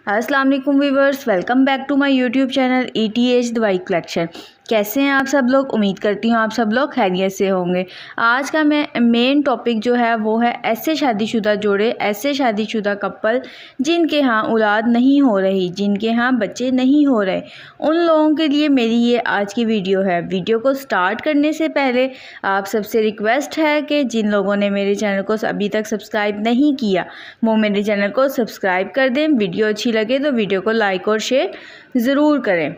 अस्सलाम वालेकुम viewers, welcome back to my YouTube channel ETH दवाई कलेक्शन। कैसे हैं आप सब लोग? उम्मीद करती हूँ आप सब लोग खैरियत से होंगे। आज का मेन टॉपिक जो है वो है ऐसे शादीशुदा जोड़े, ऐसे शादीशुदा कपल जिनके यहाँ औलाद नहीं हो रही, जिनके यहाँ बच्चे नहीं हो रहे, उन लोगों के लिए मेरी ये आज की वीडियो है। वीडियो को स्टार्ट करने से पहले आप सबसे रिक्वेस्ट है कि जिन लोगों ने मेरे चैनल को अभी तक सब्सक्राइब नहीं किया वो मेरे चैनल को सब्सक्राइब कर दें। वीडियो अच्छी लगे तो वीडियो को लाइक और शेयर ज़रूर करें।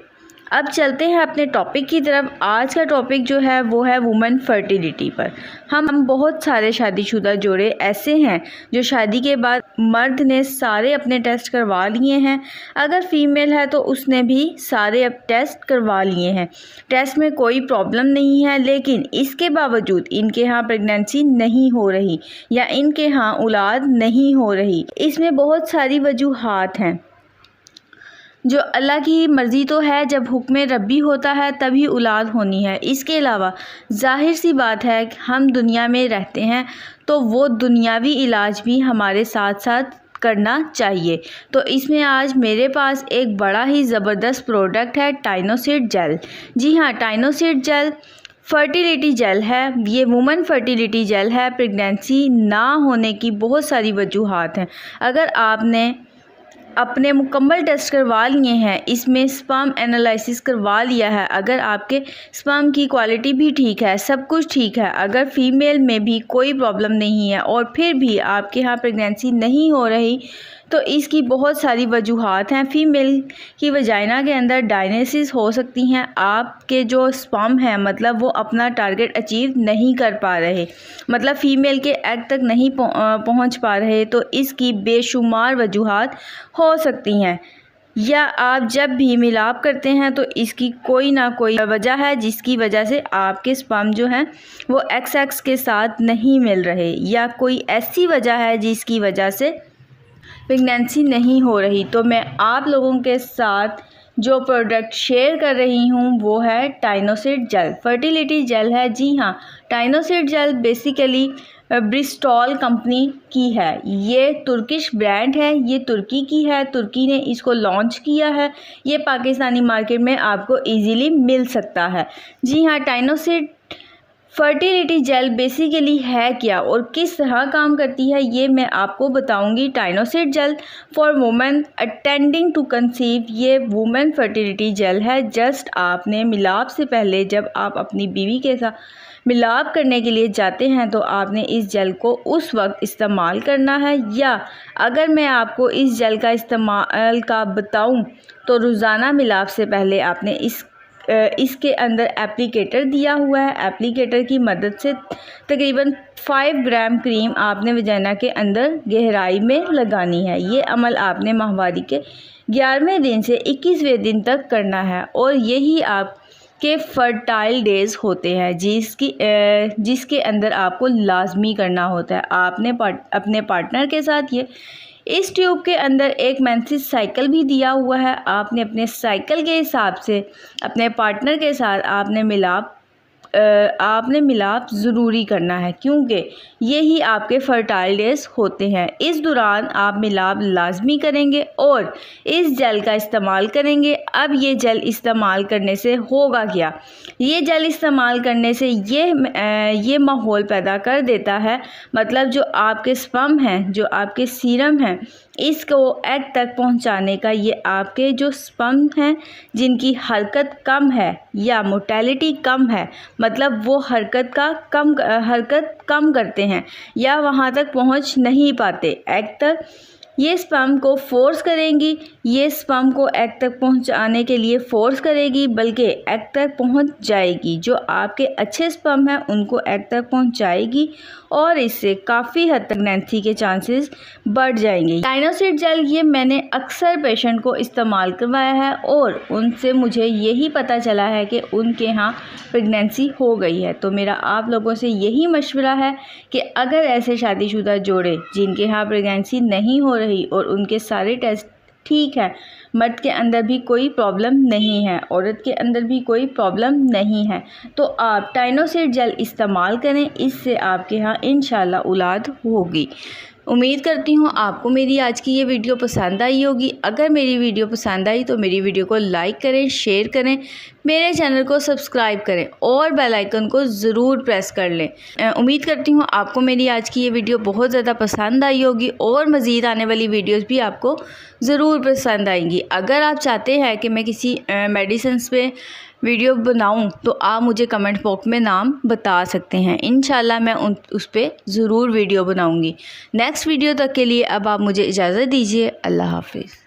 अब चलते हैं अपने टॉपिक की तरफ। आज का टॉपिक जो है वो है वुमेन फर्टिलिटी पर। हम बहुत सारे शादीशुदा जोड़े ऐसे हैं जो शादी के बाद मर्द ने सारे अपने टेस्ट करवा लिए हैं, अगर फीमेल है तो उसने भी सारे अब टेस्ट करवा लिए हैं, टेस्ट में कोई प्रॉब्लम नहीं है, लेकिन इसके बावजूद इनके यहाँ प्रेगनेंसी नहीं हो रही या इनके यहाँ औलाद नहीं हो रही। इसमें बहुत सारी वजूहात हैं। जो अल्लाह की मर्ज़ी तो है, जब हुक्म रब्बी होता है तभी औलाद होनी है। इसके अलावा जाहिर सी बात है कि हम दुनिया में रहते हैं तो वो दुनियावी इलाज भी हमारे साथ साथ करना चाहिए। तो इसमें आज मेरे पास एक बड़ा ही ज़बरदस्त प्रोडक्ट है, टाइनोसिड जेल। जी हाँ, टाइनोसिड जेल फर्टिलिटी जेल है। ये वुमेन फर्टिलिटी जेल है। प्रेगनेंसी ना होने की बहुत सारी वजूहात हैं। अगर आपने अपने मुकम्मल टेस्ट करवा लिए हैं, इसमें स्पर्म एनालिसिस करवा लिया है, अगर आपके स्पर्म की क्वालिटी भी ठीक है, सब कुछ ठीक है, अगर फीमेल में भी कोई प्रॉब्लम नहीं है और फिर भी आपके यहाँ प्रेगनेंसी नहीं हो रही, तो इसकी बहुत सारी वजूहात हैं। फीमेल की वजाइना के अंदर डायनेसिस हो सकती हैं। आपके जो स्पर्म है मतलब वो अपना टारगेट अचीव नहीं कर पा रहे, मतलब फ़ीमेल के एग तक नहीं पहुंच पा रहे, तो इसकी बेशुमार वजूहात हो सकती हैं। या आप जब भी मिलाप करते हैं तो इसकी कोई ना कोई वजह है जिसकी वजह से आपके स्पर्म जो हैं वो XX के साथ नहीं मिल रहे, या कोई ऐसी वजह है जिसकी वजह से प्रेगनेंसी नहीं हो रही। तो मैं आप लोगों के साथ जो प्रोडक्ट शेयर कर रही हूँ वो है टाइनोसिड जेल, फर्टिलिटी जेल है। जी हाँ, टाइनोसिड जेल बेसिकली ब्रिस्टॉल कंपनी की है। ये तुर्किश ब्रांड है, ये तुर्की की है, तुर्की ने इसको लॉन्च किया है। ये पाकिस्तानी मार्केट में आपको इजीली मिल सकता है। जी हाँ, टाइनोसिड फर्टिलिटी जेल बेसिकली है क्या और किस तरह काम करती है ये मैं आपको बताऊंगी। टाइनोसिड gel for women attending to conceive, ये वुमेन फर्टिलिटी जेल है। जस्ट आपने मिलाप से पहले जब आप अपनी बीवी के साथ मिलाप करने के लिए जाते हैं तो आपने इस जेल को उस वक्त इस्तेमाल करना है, या अगर मैं आपको इस जेल का इस्तेमाल का बताऊं तो रोज़ाना मिलाप से पहले आपने इसके अंदर एप्लीकेटर दिया हुआ है। एप्लीकेटर की मदद से तकरीबन 5 ग्राम क्रीम आपने वजाइना के अंदर गहराई में लगानी है। ये अमल आपने माहवारी के 11वें दिन से 21वें दिन तक करना है और यही आपके फर्टाइल डेज़ होते हैं जिसके अंदर आपको लाजमी करना होता है। आपने अपने पार्टनर के साथ ये इस ट्यूब के अंदर एक मेंसेस साइकिल भी दिया हुआ है। आपने अपने साइकिल के हिसाब से अपने पार्टनर के साथ आपने मिलाप ज़रूरी करना है, क्योंकि यही आपके फर्टाइल डेज होते हैं। इस दौरान आप मिलाप लाजमी करेंगे और इस जेल का इस्तेमाल करेंगे। अब ये जेल इस्तेमाल करने से होगा क्या? ये जेल इस्तेमाल करने से ये माहौल पैदा कर देता है, मतलब जो आपके स्पर्म हैं, जो आपके सीरम हैं, इसको एग तक पहुंचाने का, ये आपके जो स्पर्म हैं जिनकी हरकत कम है या मोटेलिटी कम है, मतलब वो हरकत कम करते हैं या वहाँ तक पहुँच नहीं पाते एग तक, ये स्पर्म को फोर्स करेंगी। ये स्पर्म को एग तक पहुंचाने के लिए फोर्स करेगी, बल्कि एग तक पहुंच जाएगी। जो आपके अच्छे स्पर्म हैं उनको एग तक पहुंचाएगी और इससे काफ़ी हद तक प्रेगनेंसी के चांसेस बढ़ जाएंगे। टाइनोसिड जेल ये मैंने अक्सर पेशेंट को इस्तेमाल करवाया है और उनसे मुझे यही पता चला है कि उनके यहाँ प्रेगनेंसी हो गई है। तो मेरा आप लोगों से यही मशवरा है कि अगर ऐसे शादीशुदा जोड़े जिनके यहाँ प्रेगनेंसी नहीं हो रही और उनके सारे टेस्ट ठीक है, मर्द के अंदर भी कोई प्रॉब्लम नहीं है, औरत के अंदर भी कोई प्रॉब्लम नहीं है, तो आप टाइनोसिड जेल इस्तेमाल करें। इससे आपके यहाँ इंशाल्लाह औलाद होगी। उम्मीद करती हूँ आपको मेरी आज की ये वीडियो पसंद आई होगी। अगर मेरी वीडियो पसंद आई तो मेरी वीडियो को लाइक करें, शेयर करें, मेरे चैनल को सब्सक्राइब करें और बेल आइकन को ज़रूर प्रेस कर लें। उम्मीद करती हूँ आपको मेरी आज की ये वीडियो बहुत ज़्यादा पसंद आई होगी और मज़ीद आने वाली वीडियोज़ भी आपको ज़रूर पसंद आएंगी। अगर आप चाहते हैं कि मैं किसी मेडिसिन्स पे वीडियो बनाऊं तो आप मुझे कमेंट बॉक्स में नाम बता सकते हैं। इंशाल्लाह मैं उस पर ज़रूर वीडियो बनाऊंगी। नेक्स्ट वीडियो तक के लिए अब आप मुझे इजाज़त दीजिए। अल्लाह हाफिज़।